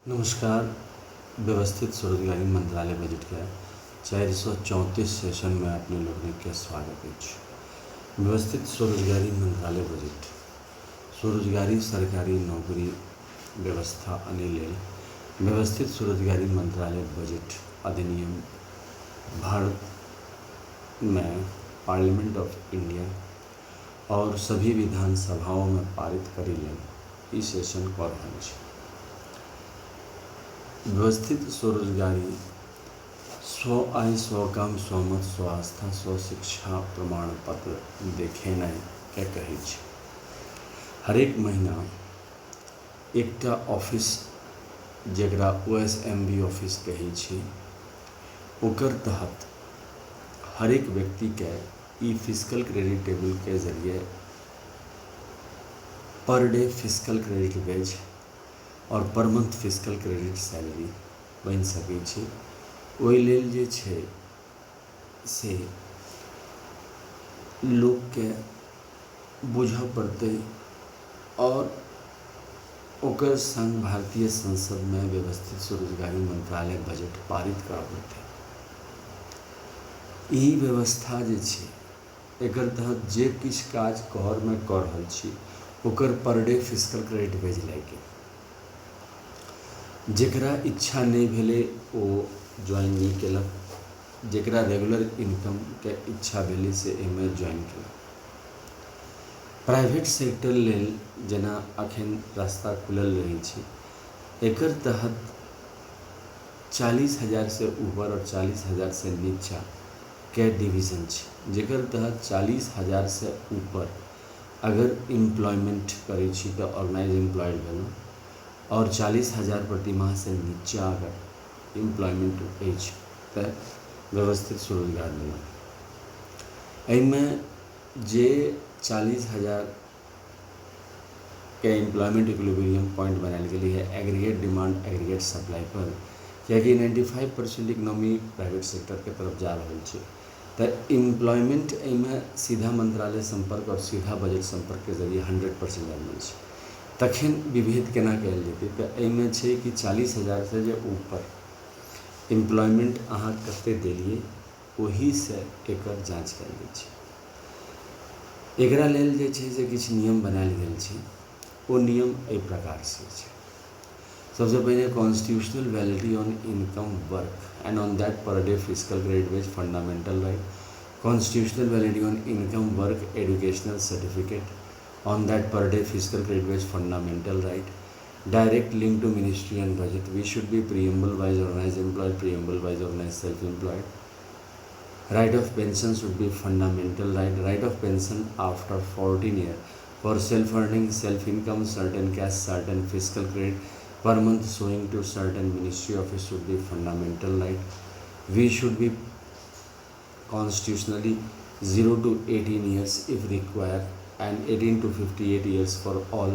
नमस्कार। व्यवस्थित स्वरोजगारी मंत्रालय बजट के 434 सेशन में अपने लोगों के स्वागत है। व्यवस्थित स्वरोजगारी मंत्रालय बजट स्वरोजगारी सरकारी नौकरी व्यवस्था अनिल व्यवस्थित स्वरोजगारी मंत्रालय बजट अधिनियम भारत में पार्लियामेंट ऑफ इंडिया और सभी विधानसभाओं में पारित करी ले इस सेशन कर रहा है। व्यवस्थित स्वरोजगारी स्व आय स्व काम स्वमत स्व आस्था स्व शिक्षा प्रमाण पत्र देखेनाइ के कहै छै। हरेक महीना एकटा ऑफिस जकरा OSMB ऑफिस कहै छै ओकर तहत हरेक व्यक्ति के ई फिजिकल क्रेडिट टेबल के जरिए पर डे फिजिकल क्रेडिट वेज और per month physical credit salary बन सकै छै। ओहि लेल जे छै से लोग के बुझऽ पड़तै और ओकर संग भारतीय संसद में व्यवस्थित स्वरोजगारी मंत्रालय बजट पारित करऽ पड़तै। ई व्यवस्था जे छै एकर तहत जे किछ काज घर में कऽ रहल छी ओकर पर डे फिजिकल क्रेडिट वेज लागे। जकरा इच्छा नहीं भेले ओ ज्वाइन नहीं केलक, जकरा रेगुलर इनकम के इच्छा भेले से एमे ज्वाइन केलक। प्राइवेट सेक्टर लेल जेना अखन रास्ता खुलल रही छै एकर तहत 40,000 से ऊपर और 40,000 से नीचा के डिवीजन छै, जेकर तहत 40,000 से ऊपर अगर एम्प्लॉयमेंट करै छी तो ऑर्गेनाइज एम्प्लॉयड भेलहुँ और 40,000 प्रति माह से नीचा अगर एम्प्लॉयमेंट अछि तो व्यवस्थित स्वरोजगार मिलल। एहिमे जे 40,000 के एम्प्लॉयमेंट इक्विलिब्रियम पॉइंट बनायल गेलै है एग्रीगेट डिमांड एग्रीगेट सप्लाई पर, कियाकि 95% इकोनॉमी प्राइवेट सेक्टर के तरफ जा रहा है तो एम्प्लॉयमेंट एहिमे सीधा मंत्रालय संपर्क और सीधा बजट संपर्क के जरिए 100% आबि छै। तखन विभेद केना कयल जेतै तो एहिमे छै कि 40,000 से जे ऊपर एम्प्लॉयमेंट अहाँ कते देलिए ओही से एकर जांच कयल जाइ छै। एकरा लेल जे छै से किछु नियम बनायल गेल छै। ओ नियम एहि प्रकार से छै। सबसे पहले constitutional validity on income work and on that per day physical credit wage fundamental right, constitutional validity on income work educational certificate on that per day fiscal credit wage fundamental right, direct link to ministry and budget. We should be preamble wise organized employed, preamble wise organized self-employed. Right of pension should be fundamental right, right of pension after 14 years for self-earning, self-income, certain cash, certain fiscal credit per month showing to certain ministry office should be fundamental right. We should be constitutionally 0 to 18 years if required and 18 to 58 years for all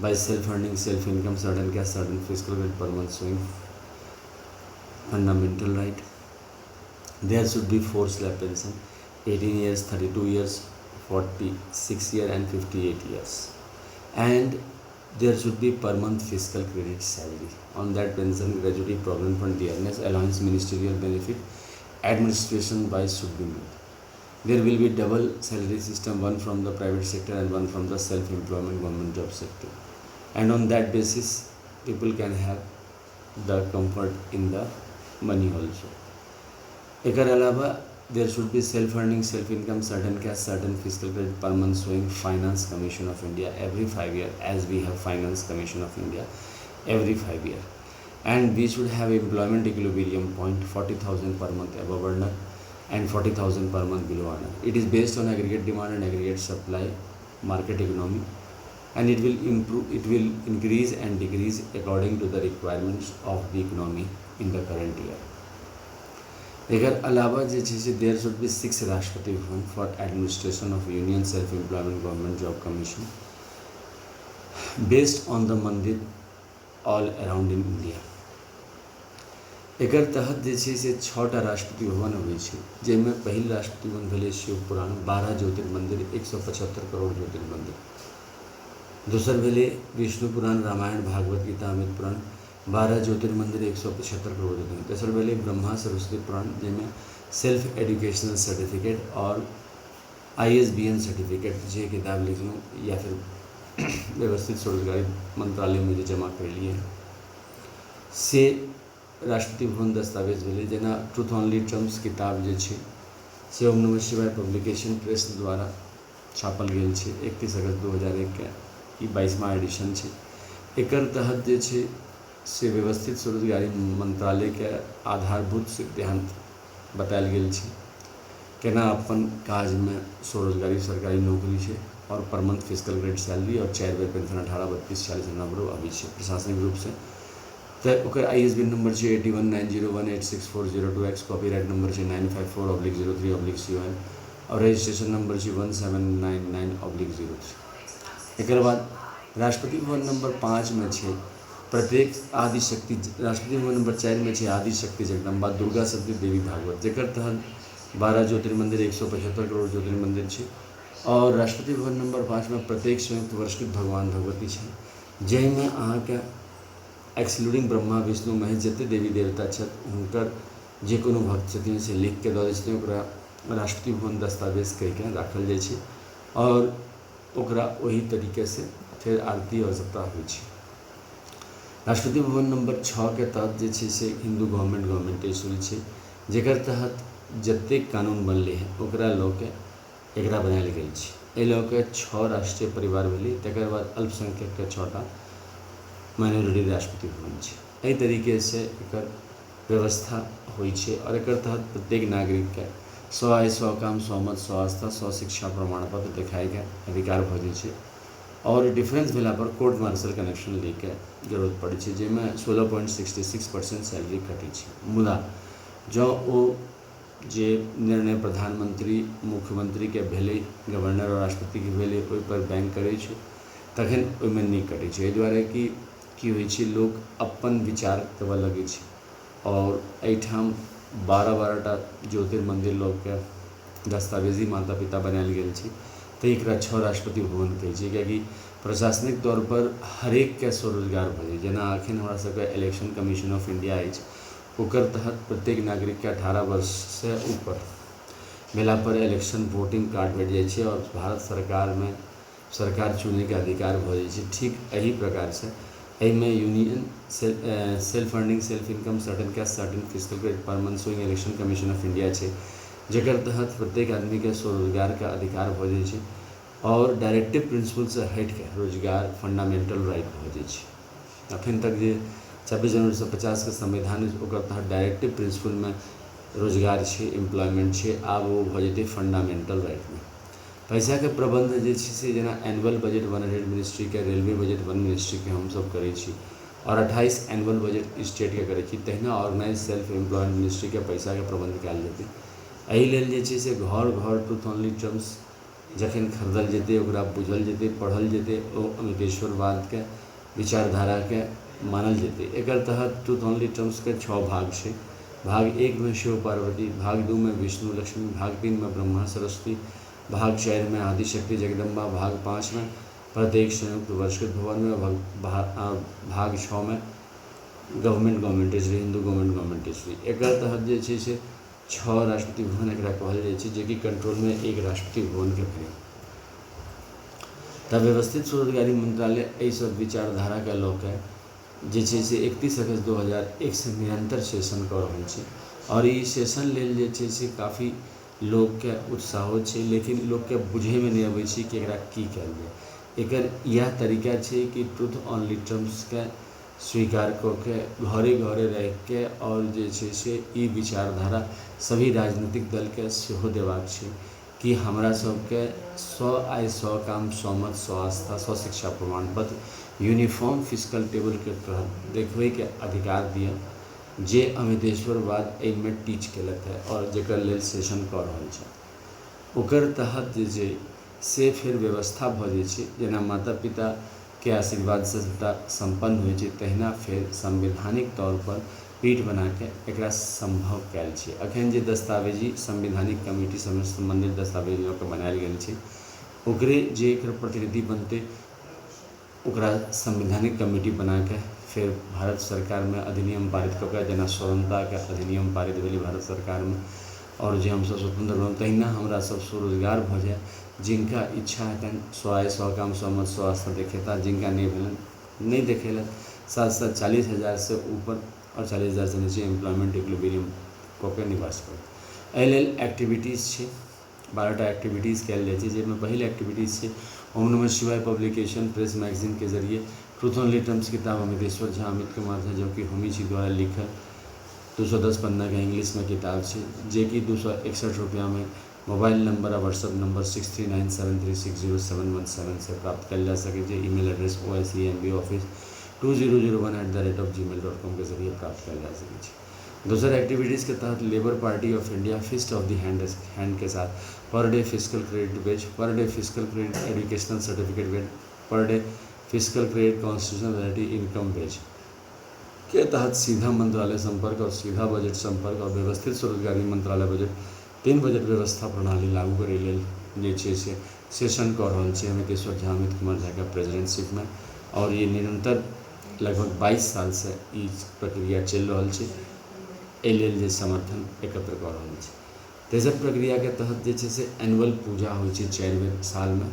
by self-earning, self-income, certain cash, certain fiscal credit per month showing fundamental right. There should be 4 slab pension, 18 years, 32 years, 46 years and 58 years. And there should be per month fiscal credit salary. On that pension, gratuity, provident fund, dearness, allowance, ministerial benefit, administration wise should be made. There will be double salary system, one from the private sector and one from the self-employment government job sector, and on that basis people can have the comfort in the money also. एकर अलावा there should be self-earning, self-income, certain cash, certain fiscal credit per month showing Finance Commission of India every 5 years, as we have Finance Commission of India every 5 years. And we should have employment equilibrium point 40,000 per month above earner and 40,000 per month below earner. It is based on aggregate demand and aggregate supply market economy, and it will increase and decrease according to the requirements of the economy in the current year. एकर अलावा जे छै से there should be 6 Rashtrapati Bhavan for administration of union self-employment government job commission based on the मंदिर all around in India. एकर तहत जे छै से 6टा राष्ट्रपति भवन होइ छै, जाहिमे पहिल राष्ट्रपति भवन भेलै शिव पुराण 12 ज्योतिर्मंदिर 175 करोड़ ज्योतिर्मंदिर। दोसर भेलै विष्णु पुराण रामायण भागवत गीता अमृत पुराण 12 ज्योतिर्मंदिर 175 करोड़ देते। तेसर पहले ब्रह्मा सरस्वती पुराण जिनमें सेल्फ एजुकेशनल सर्टिफिकेट और ISBN सर्टिफिकेट जे किताब लिख लूँ या फिर व्यवस्थित स्वरोजगारी मंत्रालय में जो जमा कर लिए से राष्ट्रपति भवन दस्तावेज भेलै। जेना ट्रूथ ओनली टर्म्स किताब जे छै से ओम नमः शिवाय पब्लिकेशन प्रेस द्वारा छापल गेल छै 31 अगस्त 2001 के ई 22वां एडिशन छै। एकर तहत जे छै से व्यवस्थित स्वरोजगारी मंत्रालय के आधारभूत सिद्धांत बतायल गेल छै केना अपन काज में स्वरोजगारी सरकारी नौकरी छै और per month physical grade salary और 4 बेर पेंशन 18 32 40 नंबर अबै छै प्रशासनिक रूप से। तो ओकर ISBN नंबर छै 8190186402X, कॉपीराइट नंबर छै 954/03/CON और रजिस्ट्रेशन नंबर छै 1799/03। एकर बाद राष्ट्रपति भवन नंबर 5 में छै प्रत्येक आदिशक्ति, राष्ट्रपति भवन नंबर 4 में छै आदिशक्ति जगदम्बा दुर्गा सती देवी भागवत, जेकर तहत 12 ज्योतिर्मंदिर 175 करोड़ ज्योतिर्मंदिर छै। और राष्ट्रपति भवन नंबर 5 में प्रत्येक संयुक्त वर्षकृत भगवान भगवती छै, जाहिमे अहाँके एक्सक्लूडिंग ब्रह्मा विष्णु महेश जते देवी देवता छथि हुनकर जे कोनो भक्त छथिन से लिख के दऽ दै छथिन, ओकरा राष्ट्रपति भवन दस्तावेज कहिके राखल जाइ छै और ओकरा वही तरीके से फिर आरती और सप्ताह होइ छै। राष्ट्रपति भवन नंबर 6 के तहत जे छै से हिंदू गवर्नमेंट इशू छै, जेकर तहत जतेक कानून बनलै हैं ओकरा लऽ के एकरा बनायल गेल छै। एहि लऽ के 6 राष्ट्रीय परिवार भेलै, तकर बाद अल्पसंख्यक के 6टा माइनॉरिटी राष्ट्रपति भवन छै। एहि तरीके से एकर व्यवस्था होइ छै और एकर तहत प्रत्येक नागरिक के 100 आय 100 काम 100 मत 100 आस्था 100 शिक्षा प्रमाण पत्र देखाए के अधिकार भऽ जाइ छै और डिफरेंस भेला पर कोर्ट मार्शल कनेक्शन ले के जरूरत पड़ै छै, जाहिमे 16.66% सैलरी कटै छै। मुदा जँ ओ जे निर्णय प्रधानमंत्री मुख्यमंत्री के भेलै, गवर्नर और राष्ट्रपति के भेलै, ओहि पर बैंक करै छै तखन ओहिमे नहि कटै छै। एहि दुआरे कि की होइ छै लोग अपन विचार देबऽ लगै छै और एहिठाम 12-12टा ज्योतिर्मंदिर लोग के दस्तावेजी माता पिता बनायल गेल छै, तो एकरा 6 राष्ट्रपति भवन कहै छै, कियाकि प्रशासनिक तौर पर हरेक के स्वरोजगार भऽ जाय। जेना अखन हमरा सबके इलेक्शन कमीशन ऑफ इंडिया अछि, ओकर तहत प्रत्येक नागरिक के 18 वर्ष से ऊपर भेला पर इलेक्शन वोटिंग कार्ड भेट जाइ छै और भारत सरकार में सरकार चुने के अधिकार भऽ जाइ छै। ठीक एही प्रकार से एहिमे union self funding self income certain cash certain physical credit per month showing election commission of India छै, जेकर तहत प्रत्येक आदमी के स्वरोजगार का अधिकार भऽ जाइ छै और डायरेक्टिव प्रिंसिपल से हट के रोजगार फंडामेंटल राइट भऽ जाइ छै। अखन तक जे 26 जनवरी 1950 के संविधान ओकर तहत डायरेक्टिव प्रिंसिपल में रोजगार छै, एम्प्लॉयमेंट छै, आब वो भऽ जेतै फंडामेंटल राइट में। पैसा के प्रबंध जे छै से जेना एनुअल बजट 1 हेड मिनिस्ट्री के, रेलवे बजट 1 मिनिस्ट्री के हमसब करै छी और 28 एनुअल बजट स्टेट के करै छी, तहिना ऑर्गेनाइज सेल्फ एम्प्लॉयड मिनिस्ट्री के पैसा के प्रबंध कयल जेतै। एहि लेल जे छै से घर घर ट्रूथ ओनली टर्म्स जखन खरीदल जेतै, ओकरा बुझल जेतै, पढ़ल जेतै, ओ अमितेश्वरवाद के विचारधारा के मानल जेतै। एकर तहत ट्रूथ ओनली टर्म्स के 6 भाग छै। भाग 1 में शिव पार्वती, भाग 2 में विष्णु लक्ष्मी, भाग 3 में ब्रह्मा सरस्वती, भाग 4 में आदिशक्ति जगदम्बा, भाग 5 में प्रत्येक संयुक्त वर्षकृत भवन में, भाग 6 में गवर्नमेंट इजरी हिंदू गवर्नमेंट इजरी। एकर तहत जे छै से 6 राष्ट्रपति भवन एकरा कहल जाइ छै, जेकि कंट्रोल में एक राष्ट्रपति भवन के भेलै। तब व्यवस्थित स्वरोजगारी मंत्रालय एहि सब विचारधारा के लऽ के जे छै से 31 अगस्त 2001 से निरंतर सेशन कऽ रहल छै और ई सेशन लेल जे छै से काफ़ी लोग के उत्साहो छै, लेकिन लोग के बुझे में नहीं अबै छै कि एकरा की कयल जाय। एकर यह तरीका छै कि ट्रूथ ओनली टर्म्स के स्वीकार कऽ के घरे घरे रह के और जे छै से ई विचारधारा सभी राजनीतिक दल के सेहो देबाक छै कि हमरा सबके 100 आय 100 काम 100 मत 100 आस्था 100 शिक्षा प्रमाण पत्र यूनिफॉर्म फिजिकल टेबल के तहत देखबै के अधिकार दिया, जे अमितेश्वरवाद एहिमे टीच केलक है और जेकर लेल सेशन कऽ रहल छै। ओकर तहत जे छै से फिर व्यवस्था भऽ जाइ छै, जेना माता पिता के आशीर्वाद से सबटा संपन्न होइ छै, तहिना फिर संवैधानिक तौर पर पीठ बना के एकरा संभव कयल छै। अखन जे दस्तावेजी संवैधानिक कमेटी से संबंधित दस्तावेज लऽ के बनायल गेल छै, ओकरे जे एकर प्रतिनिधि बनतै ओकरा संवैधानिक कमेटी बना के फिर भारत सरकार में अधिनियम पारित कऽ जेना स्वतंत्रता के अधिनियम पारित भेलै भारत सरकार में, और जे हम सब स्वतंत्र बनल तहिना हमरा सब स्वरोजगार भऽ जाए। जिनका इच्छा हेतनि सौ आय सौ काम सौ मत सौ आस्था देखेता, जिनका नहीं भेलनि नहीं देखेलनि। साथ साथ 40,000 से ऊपर और 40,000 से नीचे एम्प्लॉयमेंट इक्विलिब्रियम कऽ के निवास करत। एहि लेल एक्टिविटीज छै, 12टा एक्टिविटीज कयल जाइ छै, जाहिमे पहिल एक्टिविटीज छै ओम नमः शिवाय पब्लिकेशन प्रेस मैगजीन के जरिए ट्रूथ ऑनली टर्म्स किताब अमितेश्वर झा अमित कुमार झा जो कि होमी जी द्वारा लिखल 210 पन्ना के इंग्लिश में किताब है, जे कि 261 रुपया में मोबाइल नंबर और व्हाट्सअप नंबर 6397360717 से प्राप्त कल जा सके। ईमेल एड्रेस oicmbaoffice2001@gmail.com के जरिए प्राप्त कल जा सके। दूसरा एक्टिविटीज़ के तहत labour party of India fist of the hand के साथ पर डे फिजिकल क्रेडिट बेच, per day physical credit educational certificate बेच, per day physical credit constitutional validity income बेच के तहत सीधा मंत्रालय संपर्क और सीधा बजट संपर्क और व्यवस्थित स्वरोजगारी मंत्रालय बजट 3 बजट व्यवस्था प्रणाली लागू करे लेल जे छै से सेशन कऽ रहल छै अमितेश्वर झा अमित कुमार झा के प्रेसिडेंटशिप में, और ये निरंतर लगभग 22 साल से ई प्रक्रिया चल रहा है। एहि लेल जे समर्थन एकत्र कऽ रहल छै। तेसर प्रक्रिया के तहत जे छै से एनुअल पूजा होइ छै 4 बेर साल में,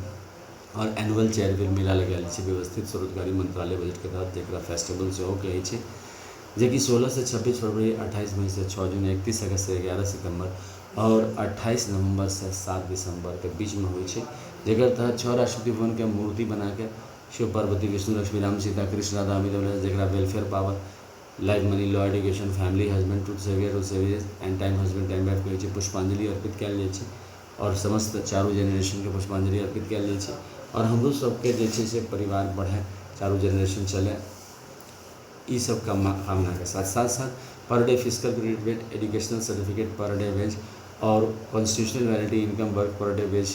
और एनुअल 4 बेर मेला लगायल छै व्यवस्थित स्वरोजगारी मंत्रालय बजट के तहत, जकरा फेस्टिवल सेहो कहै छै, जे कि 16 से 26 फरवरी, 28 मई से 6 जून, 31 अगस्त से 11 सितंबर और 28 नवंबर से 7 दिसंबर के बीच में होइ छै। जकर तहत 6 राष्ट्रपति भवन के मूर्ति बना के शिव पार्वती विष्णु लक्ष्मी राम सीता कृष्ण राधा अमित जकरा welfare power life money law education family husband truth saviour and time husband time wife कहै छै पुष्पांजलि अर्पित कयल जाइ छै, और समस्त चारू जेनरेशन के पुष्पांजलि अर्पित कयल जाइ छै। और हमरो सबके जे छै से परिवार बढ़े, चारू जेनरेशन चले, ई सब का कामना के साथ साथ पर डे फिजिकल क्रेडिट बेच, एजुकेशनल सर्टिफिकेट पर डे बेच और constitutional validity income work per day बेच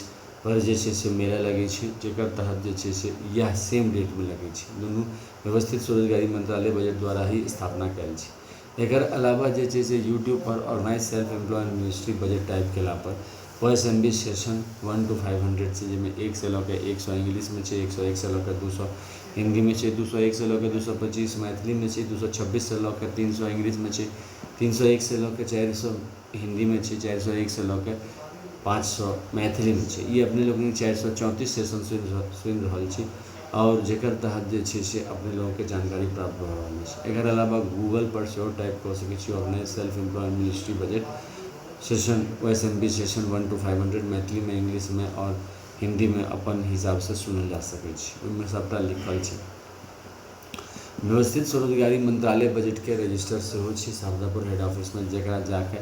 पर जे छै से मेला लगे छै, जेकर तहत जे छै से यह सेम डेट में लगे छै। दुनू व्यवस्थित स्वरोजगारी मंत्रालय बजट द्वारा ही स्थापना कयल छै। एकर अलावा जे छै से यूट्यूब पर organise self employed ministry budget type केला पर OSMB सेशन 1 to 500 से, जिसमें 1 से लऽ 100 इंग्लिश में छै, 101 से लऽ 200 हिंदी में छै, 201 से लऽ 225 मैथिली में छै, 226 से लऽ 300 इंग्लिश में छै, 301 से लऽ 400 हिंदी में छै, 401 से लऽ 500 मैथिली में छै। ये अपने लोग 434 सेशन सुनि रहल छी, और जेकर तहत जे छै से अपने लोगों के जानकारी प्राप्त भऽ रहल छै। एकर अलावा गूगल पर सेहो टाइप कऽ सकै छी organise self employed ministry budget session OSMB session 1 to 500 Maithili में इंग्लिश में और हिंदी में अपन हिसाब से सुनल जा सकै छै, ओहिमे सबटा लिखल छै। व्यवस्थित स्वरोजगारी मंत्रालय बजट के रजिस्टर सेहो छै शारदापुर हेड ऑफिस में, जकरा जाके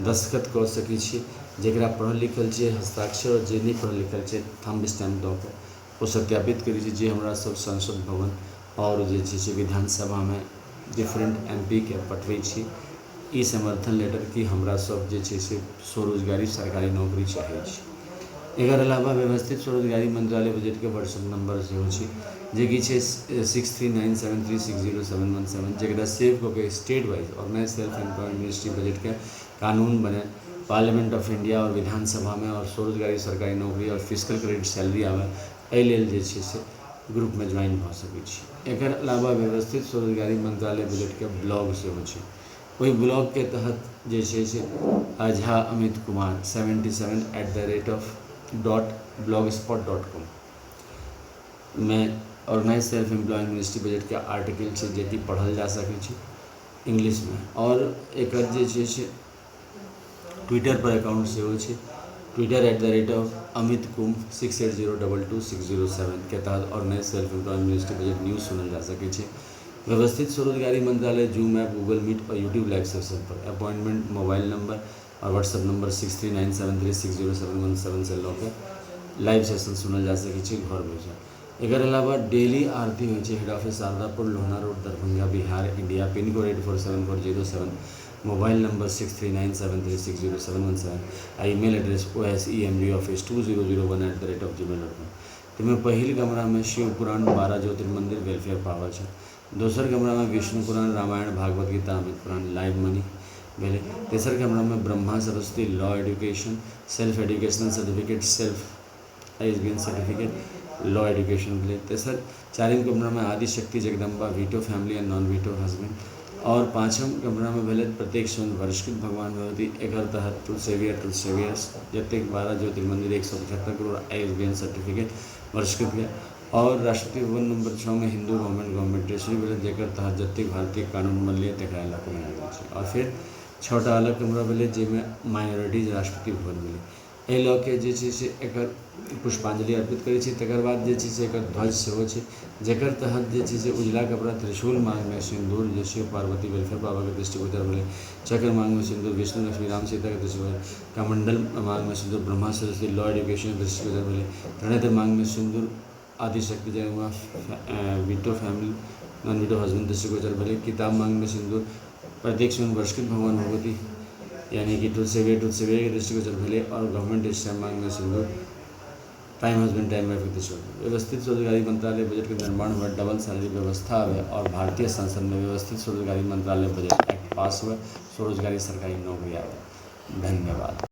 दस्तखत कऽ सकै छी, जकरा पढ़ल लिखल छै हस्ताक्षर, और जे नहीं पढ़ल लिखल छै थंब स्टैम्प दऽ के ओ सत्यापित करै छै, जे हमरा सब संसद भवन और जे छै से विधानसभा में डिफरेंट MP के पठबै छी ई समर्थन लेटर कि हमरा सब जे छै से स्वरोजगारी सरकारी नौकरी चाहै छी। एकर अलावा व्यवस्थित स्वरोजगारी मंत्रालय बजट के व्हाट्सएप नंबर सेहो छै, जे कि छै 6397360717, जकरा सेव कऽ के state wise organise self employed ministry budget के कानून बने, पार्लियामेंट ऑफ इंडिया और विधानसभा में और स्वरोजगारी सरकारी नौकरी और फिजिकल क्रेडिट सैलरी आवे, एहि लेल जे छै से ग्रुप में ज्वाइन भऽ सकै छी। एकर अलावा व्यवस्थित स्वरोजगारी मंत्रालय बजट के ब्लॉग सेहो छै, वही ब्लॉग के तहत जे छै से झा अमित कुमार 77@blogspot.com में organise self employed ministry budget के आर्टिकल छै, जे कि पढ़ल जा सकै छै इंग्लिश में, और एकर जे छै से ट्विटर पर अकाउंट सेहो छै, twitter@amitkum68022607 के तहत organise self employed ministry budget news सुनल जा सकै छै। व्यवस्थित स्वरोजगारी मंत्रालय जूम ऐप, गूगल मीट और यूट्यूब लाइव सेशन पर अपॉइंटमेंट मोबाइल नंबर और व्हाट्सएप नंबर 6397360717 से लऽ लाइव सेशन सुनल जा सकै छै घर बैठल। एकर अलावा डेली आरती होइ छै head office Shardapur Lohna road Darbhanga Bihar India, pin code 847407, mobile number 6397360717 आ ईमेल एड्रेस oicmbaoffice2001@gmail.com। जिसमें पहिल कमरा में शिव पुराण 12 ज्योतिर्मंदिर वेलफेयर पावर है, दोसर कमरा में विष्णु पुराण रामायण भागवत गीता अमित पुराण लाइव मनी भेले, तेसर कमरा में Brahma Saraswati law education self educational certificate self ISBN certificate law education भले। तेसर चारिम कमरा में आदि शक्ति Jagdamba veto family and non veto husband. और पाँचम कमरा में भले प्रत्येक स्वयं वर्षकृत भगवान भगवती एक तहत टू सेवियर्स जबतक 12 ज्योतिर्मंदिर 175 करोड़ ISBN सर्टिफिकेट वर्षकृत गया। और राष्ट्रपति भवन नंबर 6 में हिंदू गवर्नमेंट ट्रेजरी भले जेकर तहत जबतक भारतीय कानून बन लिए तक लाख में। और फिर छोटा अलग कमरा भले जिसमें माइनॉरिटीज राष्ट्रपति भवन मिले। लॉ के जे से एक पुष्पांजलि अर्पित करी छी। तकर बाद जे से एक ध्वज सेहो छै जेकर तहत जे से उजला कपड़ा त्रिशूल मांग में सिंदूर जैसे पार्वती वेलफेयर बाबा के दृष्टिगोचर भले। चक्र मांग में सिंदूर विष्णु लक्ष्मी राम सीता के दृष्टिगोचर। कमंडल मांग में सिंदूर ब्रह्मा सरस्वती लॉ एजुकेशन दृष्टिगोचर भले। प्रणेत्र मांग में सिंदूर आदि शक्ति जय veto family non veto husband दृष्टिगोचर भले। किताब मांग में सिंदूर प्रत्येक स्वयं वर्षकृत भगवान भगवती यानी कि टू सेवियर के दृष्टिगोचर भले। और गवर्नमेंट स्टैम्प मांग में सिंदूर टाइम हस्बैंड टाइम वाइफ के दृष्टिगोचर। व्यवस्थित स्वरोजगारी मंत्रालय बजट के निर्माण हुआ डबल सैलरी व्यवस्था है। और भारतीय संसद में व्यवस्थित स्वरोजगारी मंत्रालय बजट एक्ट पास हुआ। स्वरोजगारी सरकारी नौकरी आए। धन्यवाद।